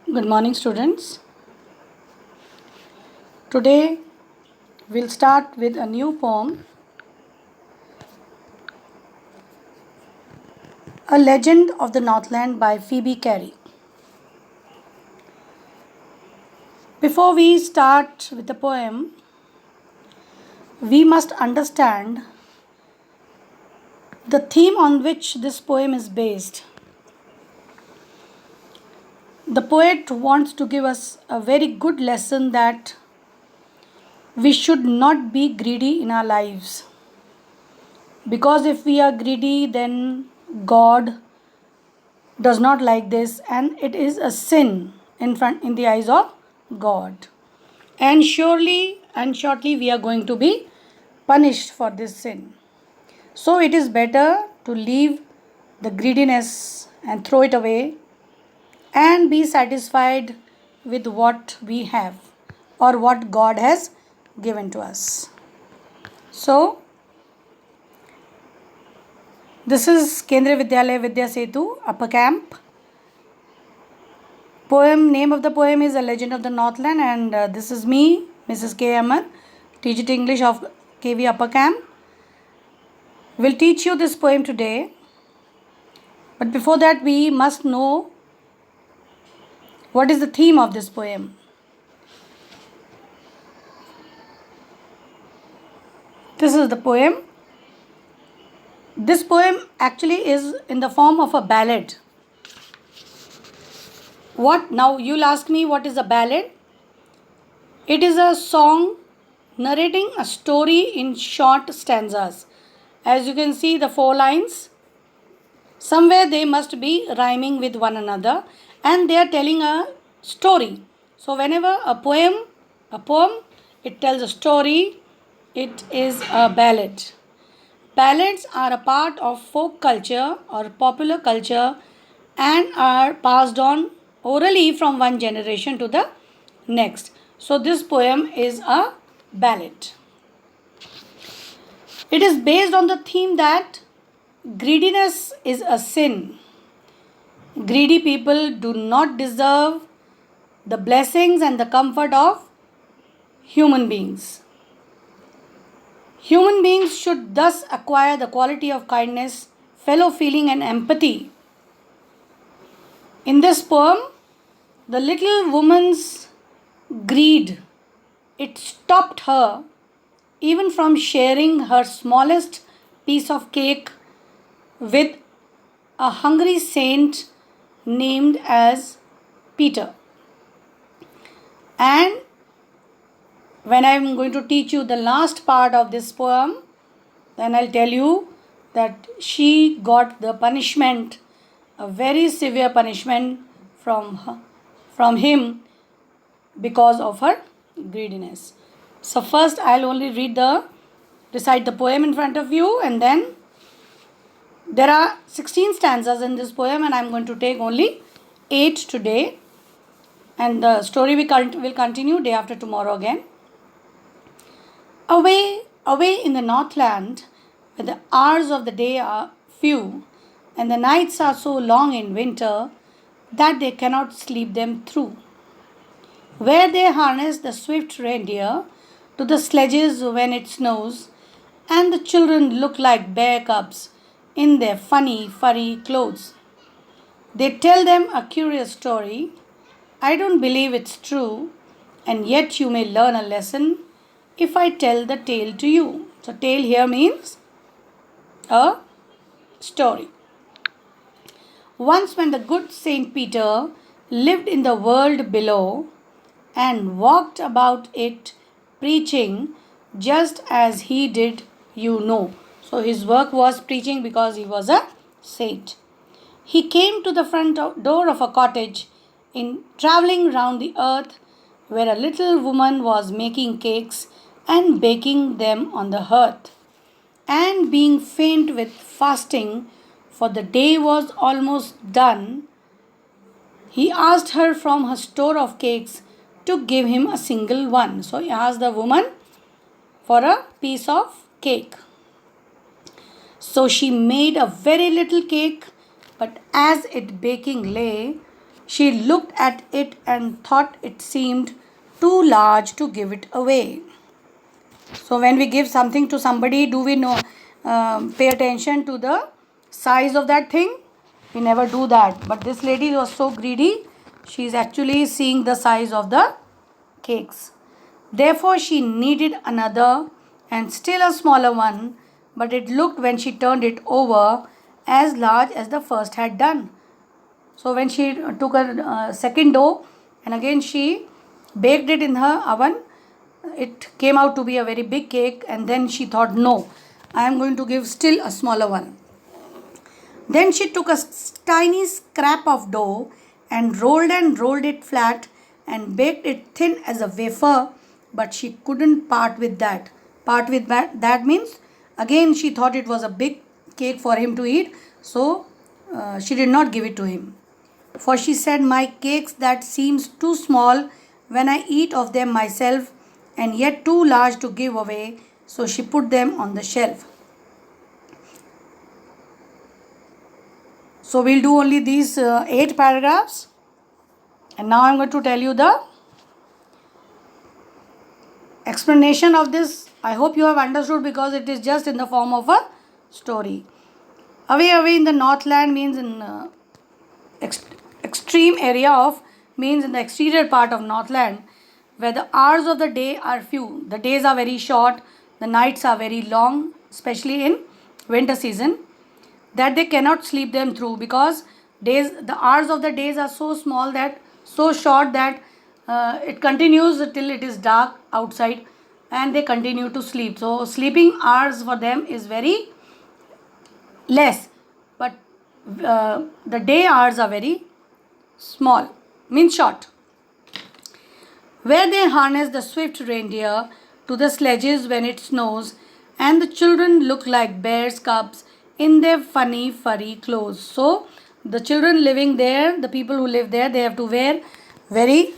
Good morning, students. Today we'll start with a new poem, A Legend of the Northland by Phoebe Cary. Before we start with the poem, we must understand the theme on which this poem is based. The poet wants to give us a very good lesson that we should not be greedy in our lives. Because if we are greedy, then God does not like this, and it is a sin in the eyes of God. And surely and shortly we are going to be punished for this sin. So it is better to leave the greediness and throw it away and be satisfied with what we have or what God has given to us. So this is Kendriya Vidyalaya Vidya Setu, Upper Camp. Name of the poem is A Legend of the Northland, and this is me, Mrs. K. Amar, teacher English of KV Upper Camp. Will teach you this poem today. But before that, we must know what is the theme of this poem. This is the poem. This poem actually is in the form of a ballad. What now? You'll ask me, what is a ballad? It is a song narrating a story in short stanzas. As you can see, the 4 lines, somewhere they must be rhyming with one another, and they are telling a story. So whenever a poem, it tells a story, it is a ballad. Ballads are a part of folk culture or popular culture and are passed on orally from one generation to the next. So this poem is a ballad. It is based on the theme that greediness is a sin. Greedy people do not deserve the blessings and the comfort of human beings. Human beings should thus acquire the quality of kindness, fellow feeling, and empathy. In this poem, the little woman's greed, it stopped her even from sharing her smallest piece of cake with a hungry saint named as Peter. And when I am going to teach you the last part of this poem, then I'll tell you that she got the punishment, a very severe punishment from him because of her greediness. So first I'll only recite the poem in front of you, and then there are 16 stanzas in this poem, and I'm going to take only 8 today, and the story will continue day after tomorrow again. Away in the Northland, where the hours of the day are few, and the nights are so long in winter that they cannot sleep them through, where they harness the swift reindeer to the sledges when it snows, and the children look like bear cubs in their funny furry clothes. They tell them a curious story. I don't believe it's true, and yet you may learn a lesson if I tell the tale to you. So tale here means a story. Once when the good Saint Peter lived in the world below and walked about it preaching just as he did, you know. So his work was preaching because he was a saint. He came to the front door of a cottage in traveling round the earth, where a little woman was making cakes and baking them on the hearth. And being faint with fasting, for the day was almost done, he asked her from her store of cakes to give him a single one. So he asked the woman for a piece of cake. So she made a very little cake, but as it baking lay, She looked at it and thought it seemed too large to give it away. So when we give something to somebody, do we know pay attention to the size of that thing? We never do that. But this lady was so greedy, she is actually seeing the size of the cakes. Therefore, she needed another and still a smaller one, but it looked when she turned it over as large as the first had done. So when she took a second dough and again she baked it in her oven, it came out to be a very big cake, and then she thought, no, I am going to give still a smaller one. Then she took a tiny scrap of dough and rolled it flat and baked it thin as a wafer, but she couldn't part with that. Part with that means again she thought it was a big cake for him to eat, so she did not give it to him. For she said, my cakes that seems too small when I eat of them myself and yet too large to give away, so she put them on the shelf. So we'll do only these 8 paragraphs, and now I'm going to tell you the explanation of this. I hope you have understood because it is just in the form of a story. Away in the Northland means in extreme area of, means in the exterior part of Northland, where the hours of the day are few. The days are very short, the nights are very long, especially in winter season, that they cannot sleep them through because the hours of the days are so small, that so short that it continues till it is dark outside and they continue to sleep. So sleeping hours for them is very less, but the day hours are very small, means short. Where they harness the swift reindeer to the sledges when it snows, and the children look like bears' cubs in their funny furry clothes. So the children living there, the people who live there, they have to wear very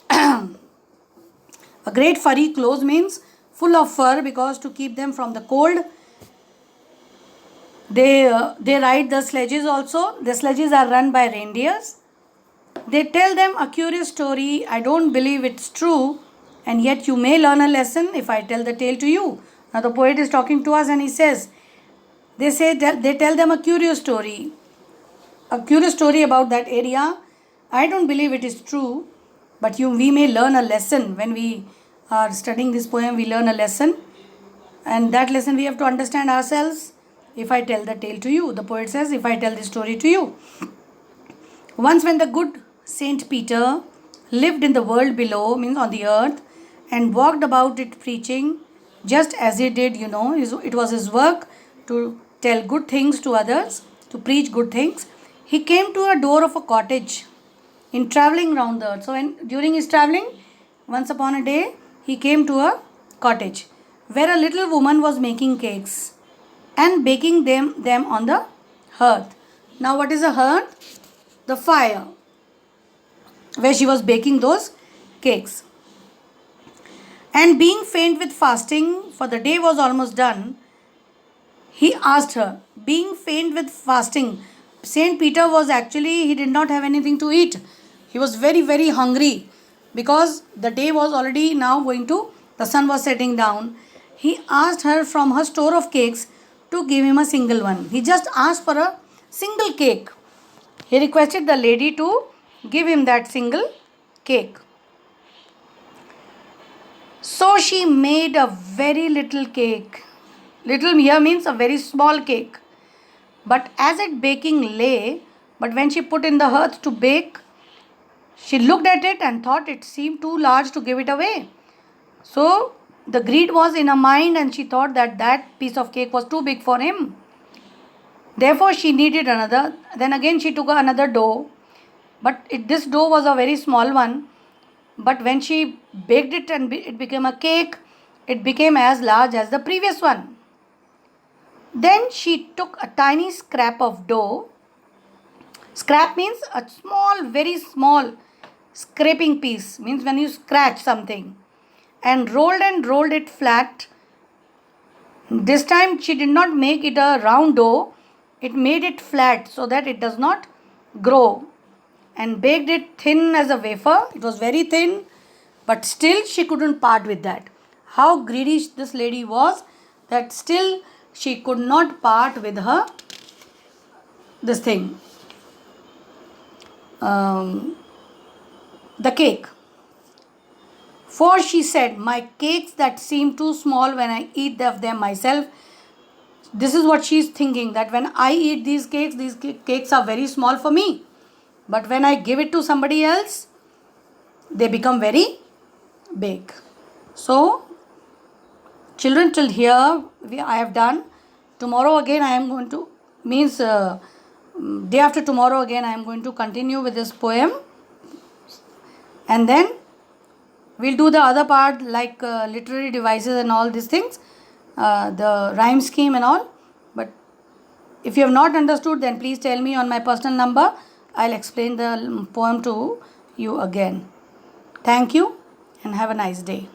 a great furry clothes, means full of fur, because to keep them from the cold. They ride the sledges also. The sledges are run by reindeers. They tell them a curious story. I don't believe it's true, and yet you may learn a lesson if I tell the tale to you. Now the poet is talking to us and he says, they tell them a curious story about that area. I don't believe it is true, but we may learn a lesson. When we are studying this poem, we learn a lesson, and that lesson we have to understand ourselves. If I tell the tale to you, the poet says, if I tell the story to you. Once when the good Saint Peter lived in the world below, means on the earth, and walked about it preaching, just as he did, it was his work to tell good things to others, to preach good things. He came to a door of a cottage in traveling round the earth. So during his traveling, once upon a day, he came to a cottage where a little woman was making cakes and baking them on the hearth. Now what is a hearth? The fire where she was baking those cakes. And being faint with fasting, for the day was almost done, he asked her, being faint with fasting, Saint Peter was actually, he did not have anything to eat. He was very, very hungry because the day was already now the sun was setting down. He asked her from her store of cakes to give him a single one. He just asked for a single cake. He requested the lady to give him that single cake. So she made a very little cake. Little here means a very small cake. But as it baking lay, but when she put in the hearth to bake, she looked at it and thought it seemed too large to give it away. So the greed was in her mind, and she thought that piece of cake was too big for him. Therefore she needed another. Then again she took another dough. But this dough was a very small one. But when she baked it and it became a cake, it became as large as the previous one. Then she took a tiny scrap of dough. Scrap means a small, very small scraping piece. Means when you scratch something. And rolled it flat. This time she did not make it a round dough. It made it flat so that it does not grow. and baked it thin as a wafer. It was very thin, but still she couldn't part with that. How greedy this lady was, that still she could not part with her this thing, the cake. For she said, my cakes that seem too small when I eat of them myself. This is what she is thinking, that when I eat these cakes are very small for me. But when I give it to somebody else, they become very big. So, children, till here I have done. Tomorrow again I am going to, day after tomorrow again I am going to continue with this poem. And then we'll do the other part, like literary devices and all these things, the rhyme scheme and all. But if you have not understood, then please tell me on my personal number. I'll explain the poem to you again. Thank you and have a nice day.